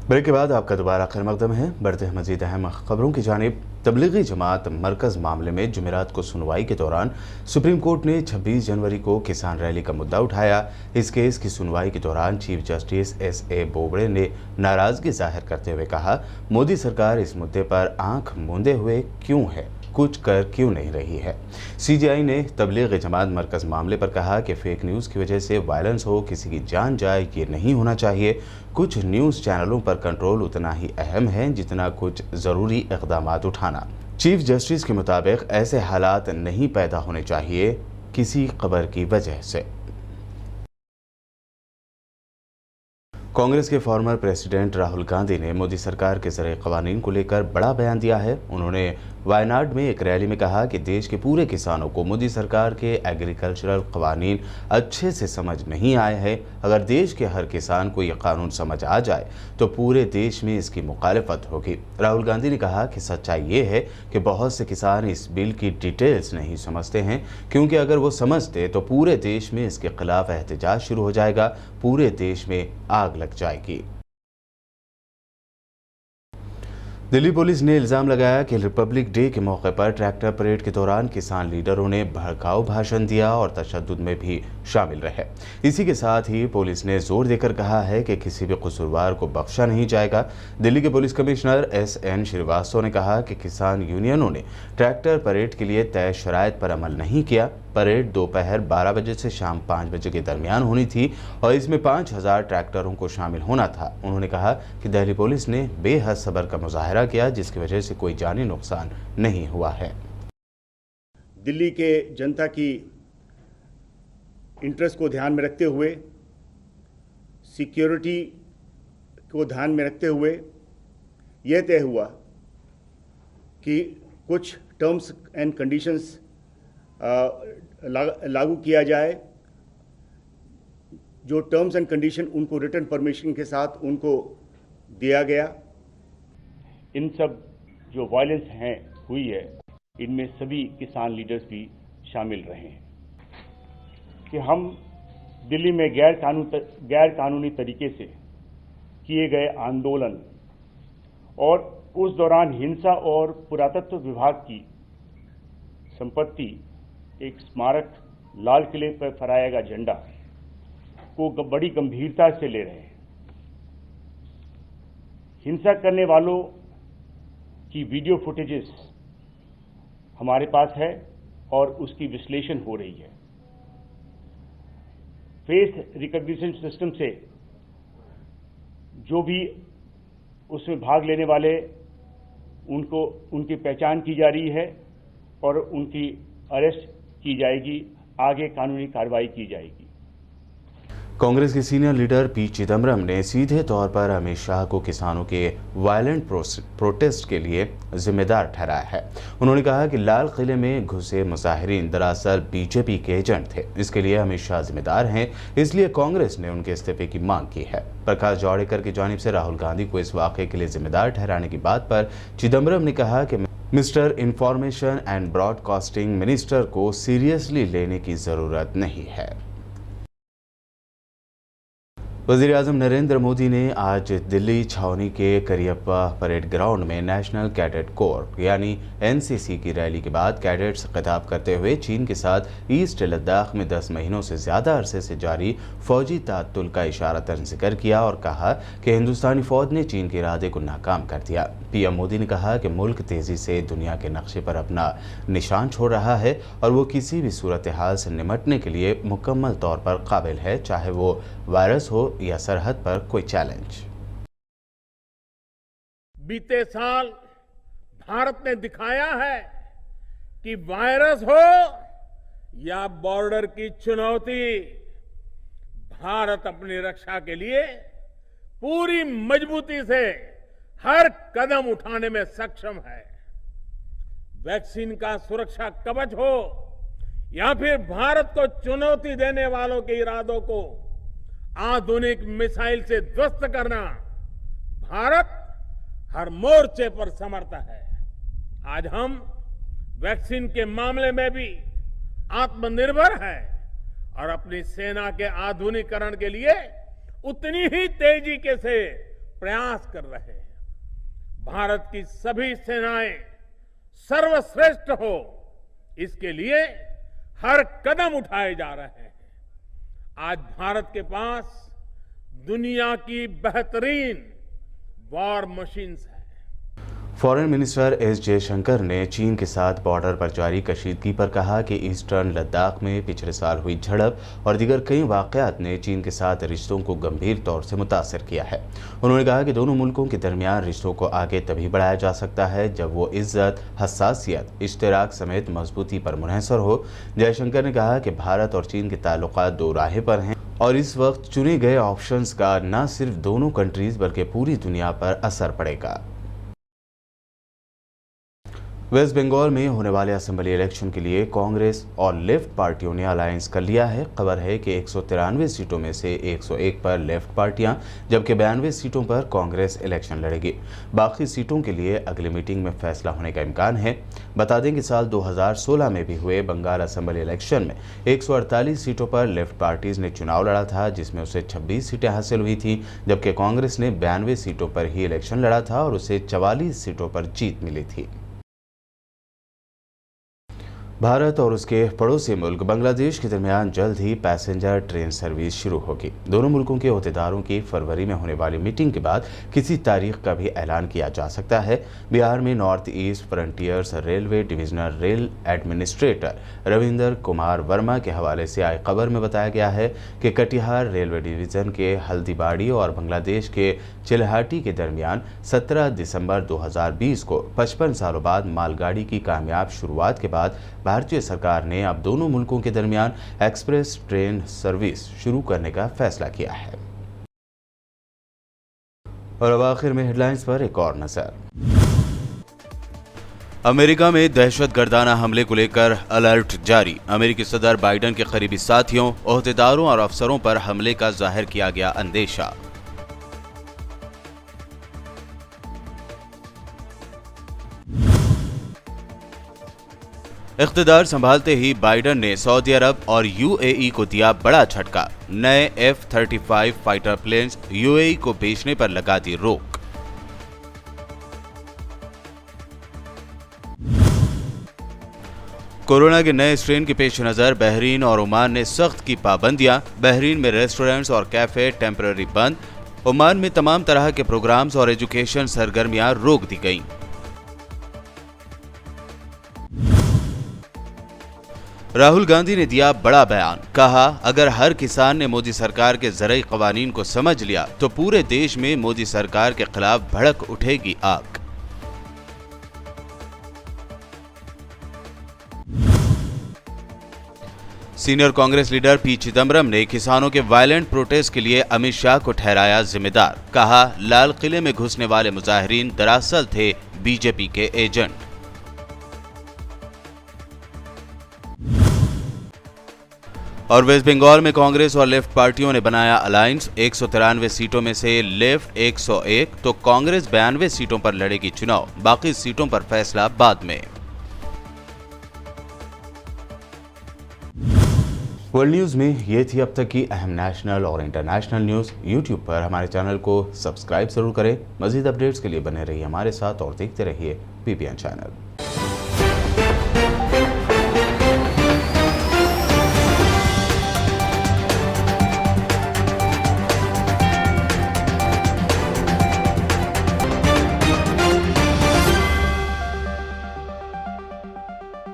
Break के बाद आपका दोबारा खैर मकदम है। बढ़ते हैं मजीद अहम खबरों की जानिब। तबलीगी जमात मरकज़ मामले में जुमेरात को सुनवाई के दौरान सुप्रीम कोर्ट ने 26 जनवरी को किसान रैली का मुद्दा उठाया। इस केस की सुनवाई के दौरान चीफ जस्टिस S.A. बोबड़े ने नाराजगी जाहिर करते हुए कहा, मोदी सरकार इस मुद्दे पर आंख मूंदे हुए क्यों है, कुछ कर क्यों नहीं रही है। CJI ने तबलीगी जमात मरकज़ मामले पर कहा कि फेक न्यूज़ की वजह से वायलेंस हो, किसी की जान जाए, ये नहीं होना चाहिए। कुछ न्यूज़ चैनलों पर कंट्रोल उतना ही अहम है जितना कुछ ज़रूरी इक़दामात उठाना। चीफ जस्टिस के मुताबिक ऐसे हालात नहीं पैदा होने चाहिए किसी खबर की वजह से। कांग्रेस के फॉर्मर प्रेसिडेंट राहुल गांधी ने मोदी सरकार के ज़रिए क़वानीन को लेकर बड़ा बयान दिया है। उन्होंने वायनाड में एक रैली में कहा कि देश के पूरे किसानों को मोदी सरकार के एग्रीकल्चरल क़वानीन अच्छे से समझ नहीं आए हैं। अगर देश के हर किसान को ये कानून समझ आ जाए तो पूरे देश में इसकी मुखालिफत होगी। राहुल गांधी ने कहा कि सच्चाई ये है कि बहुत से किसान इस बिल की डिटेल्स नहीं समझते हैं, क्योंकि अगर वो समझते तो पूरे देश में इसके खिलाफ एहतजाज शुरू हो जाएगा, पूरे देश में आग लग जाएगी। दिल्ली पुलिस ने इल्ज़ाम लगाया कि रिपब्लिक डे के मौके पर ट्रैक्टर परेड के दौरान किसान लीडरों ने भड़काऊ भाषण दिया और तशद्दुद में भी शामिल रहे। इसी के साथ ही पुलिस ने जोर देकर कहा है कि किसी भी कसूरवार को बख्शा नहीं जाएगा। दिल्ली के पुलिस कमिश्नर S.N. श्रीवास्तव ने कहा कि किसान यूनियनों ने ट्रैक्टर परेड के लिए तय शराइत पर अमल नहीं किया। परेड दोपहर 12 बजे से शाम 5 बजे के दरमियान होनी थी और इसमें 5000 ट्रैक्टरों को शामिल होना था। उन्होंने कहा कि दिल्ली पुलिस ने बेहद सब्र का मुजाहरा किया, जिसकी वजह से कोई जानी नुकसान नहीं हुआ है। दिल्ली के जनता की इंटरेस्ट को ध्यान में रखते हुए, सिक्योरिटी को ध्यान में रखते हुए यह तय हुआ कि कुछ टर्म्स एंड कंडीशंस लागू किया जाए। जो टर्म्स एंड कंडीशन उनको रिटन परमिशन के साथ उनको दिया गया। इन सब जो वायलेंस हुई है, इनमें सभी किसान लीडर्स भी शामिल रहे हैं कि हम दिल्ली में गैर कानूनी तरीके से किए गए आंदोलन और उस दौरान हिंसा और पुरातत्व विभाग की संपत्ति, एक स्मारक लाल किले पर फहराया गया झंडा को बड़ी गंभीरता से ले रहे हैं। हिंसा करने वालों की वीडियो फुटेजेस हमारे पास है और उसकी विश्लेषण हो रही है। फेस रिकॉग्निशन सिस्टम से जो भी उसमें भाग लेने वाले उनकी पहचान की जा रही है और उनकी अरेस्ट की जाएगी, आगे कानूनी कार्रवाई की जाएगी। कांग्रेस के सीनियर लीडर P. चिदम्बरम ने सीधे तौर पर अमित शाह को किसानों के वायलेंट प्रोटेस्ट के लिए जिम्मेदार ठहराया है। उन्होंने कहा कि लाल किले में घुसे मुजाहिरीन दरअसल बीजेपी के एजेंट थे। इसके लिए अमित शाह जिम्मेदार हैं, इसलिए कांग्रेस ने उनके इस्तीफे की मांग की है। प्रकाश जावड़ेकर की जानिब से राहुल गांधी को इस वाक़े के लिए जिम्मेदार ठहराने की बात पर चिदम्बरम ने कहा कि mister information and broadcasting minister को सीरियसली लेने की ज़रूरत नहीं है। वज़ीर-ए-आज़म नरेंद्र मोदी ने आज दिल्ली छावनी के करियप्पा परेड ग्राउंड में नेशनल कैडेट कोर यानी NCC की रैली के बाद कैडेट्स से खिताब करते हुए चीन के साथ ईस्ट लद्दाख में 10 महीनों से ज़्यादा अरसे से जारी फौजी ताअत्तुल का इशारतन जिक्र किया और कहा कि हिंदुस्तानी फ़ौज ने चीन के इरादे को नाकाम कर दिया। PM मोदी ने कहा कि मुल्क तेज़ी से दुनिया के नक्शे पर अपना निशान छोड़ रहा है और वो किसी भी सूरत हाल से निपटने के लिए मुकम्मल तौर पर काबिल है, चाहे वो वायरस हो या सरहद पर कोई चैलेंज। बीते साल भारत ने दिखाया है कि वायरस हो या बॉर्डर की चुनौती, भारत अपनी रक्षा के लिए पूरी मजबूती से हर कदम उठाने में सक्षम है। वैक्सीन का सुरक्षा कवच हो या फिर भारत को चुनौती देने वालों के इरादों को आधुनिक मिसाइल से ध्वस्त करना, भारत हर मोर्चे पर समर्थ है। आज हम वैक्सीन के मामले में भी आत्मनिर्भर है और अपनी सेना के आधुनिकीकरण के लिए उतनी ही तेजी के से प्रयास कर रहे हैं। भारत की सभी सेनाएं सर्वश्रेष्ठ हो, इसके लिए हर कदम उठाए जा रहे हैं। आज भारत के पास दुनिया की बेहतरीन वॉर मशीन्स है। फॉरेन मिनिस्टर एस जयशंकर ने चीन के साथ बॉर्डर पर जारी कशीदगी पर कहा कि ईस्टर्न लद्दाख में पिछले साल हुई झड़प और दीगर कई वाकयात ने चीन के साथ रिश्तों को गंभीर तौर से मुतासर किया है। उन्होंने कहा कि दोनों मुल्कों के दरमियान रिश्तों को आगे तभी बढ़ाया जा सकता है जब वो इज्जत, हसासियत, इश्तराक समेत मजबूती पर मुनहसर हो। जयशंकर ने कहा कि भारत और चीन के ताल्लुकात दो राहें पर हैं और इस वक्त चुने गए ऑप्शंस का न सिर्फ दोनों कंट्रीज बल्कि पूरी दुनिया पर असर पड़ेगा। वेस्ट बंगाल में होने वाले असेंबली इलेक्शन के लिए कांग्रेस और लेफ्ट पार्टियों ने अलायंस कर लिया है। खबर है कि 193 सीटों में से 101 पर लेफ्ट पार्टियां जबकि 92 सीटों पर कांग्रेस इलेक्शन लड़ेगी। बाकी सीटों के लिए अगली मीटिंग में फैसला होने का इम्कान है। बता दें कि साल 2016 में भी हुए बंगाल असेंबली इलेक्शन में 148 सीटों पर लेफ्ट पार्टीज ने चुनाव लड़ा था, जिसमें उसे 26 सीटें हासिल हुई थी, जबकि कांग्रेस ने 92 सीटों पर ही इलेक्शन लड़ा था और उसे 44 सीटों पर जीत मिली थी। भारत और उसके पड़ोसी मुल्क बांग्लादेश के दरमियान जल्द ही पैसेंजर ट्रेन सर्विस शुरू होगी। दोनों मुल्कों के अहदेदारों की फरवरी में होने वाली मीटिंग के बाद किसी तारीख का भी ऐलान किया जा सकता है। बिहार में north east frontiers railway divisional rail administrator Ravinder Kumar Verma के हवाले से आई खबर में बताया गया है कि कटिहार रेलवे डिवीजन के हल्दीबाड़ी और बांग्लादेश के चिल्हाटी के दरमियान 17 दिसंबर 2020 को 55 सालों बाद मालगाड़ी की कामयाब शुरुआत के बाद भारतीय सरकार ने अब दोनों मुल्कों के दरमियान एक्सप्रेस ट्रेन सर्विस शुरू करने का फैसला किया है। और अब आखिर में हेडलाइंस पर एक और नजर। अमेरिका में दहशतगर्दाना हमले को लेकर अलर्ट जारी। अमेरिकी सदर बाइडेन के करीबी साथियों, ओहदेदारों और अफसरों पर हमले का जाहिर किया गया अंदेशा। इख्तिदार संभालते ही बाइडेन ने सऊदी अरब और यूएई को दिया बड़ा झटका। नए F-35 फाइटर प्लेन्स यूएई को बेचने पर लगा दी रोक। कोरोना के नए स्ट्रेन के पेश नजर बहरीन और ओमान ने सख्त की पाबंदियां। बहरीन में रेस्टोरेंट्स और कैफे टेम्पररी बंद। ओमान में तमाम तरह के प्रोग्राम्स और एजुकेशन सरगर्मियां रोक दी गईं। राहुल गांधी ने दिया बड़ा बयान। कहा, अगर हर किसान ने मोदी सरकार के ज़रई क़वानीन को समझ लिया तो पूरे देश में मोदी सरकार के खिलाफ भड़क उठेगी आग। Senior Congress leader P Chidambaram ने किसानों के वायलेंट प्रोटेस्ट के लिए अमित शाह को ठहराया जिम्मेदार। कहा, लाल किले में घुसने वाले मुजाहिरीन दरअसल थे बीजेपी के एजेंट। और वेस्ट बंगाल में कांग्रेस और लेफ्ट पार्टियों ने बनाया अलायंस। 193 सीटों में से लेफ्ट 101 तो कांग्रेस 92 सीटों पर लड़ेगी चुनाव। बाकी सीटों पर फैसला बाद में। वर्ल्ड न्यूज में ये थी अब तक की अहम नेशनल और इंटरनेशनल न्यूज। यूट्यूब पर हमारे चैनल को सब्सक्राइब जरूर करें। मजीद अपडेट्स के लिए बने रहिए हमारे साथ और देखते रहिए PPN चैनल।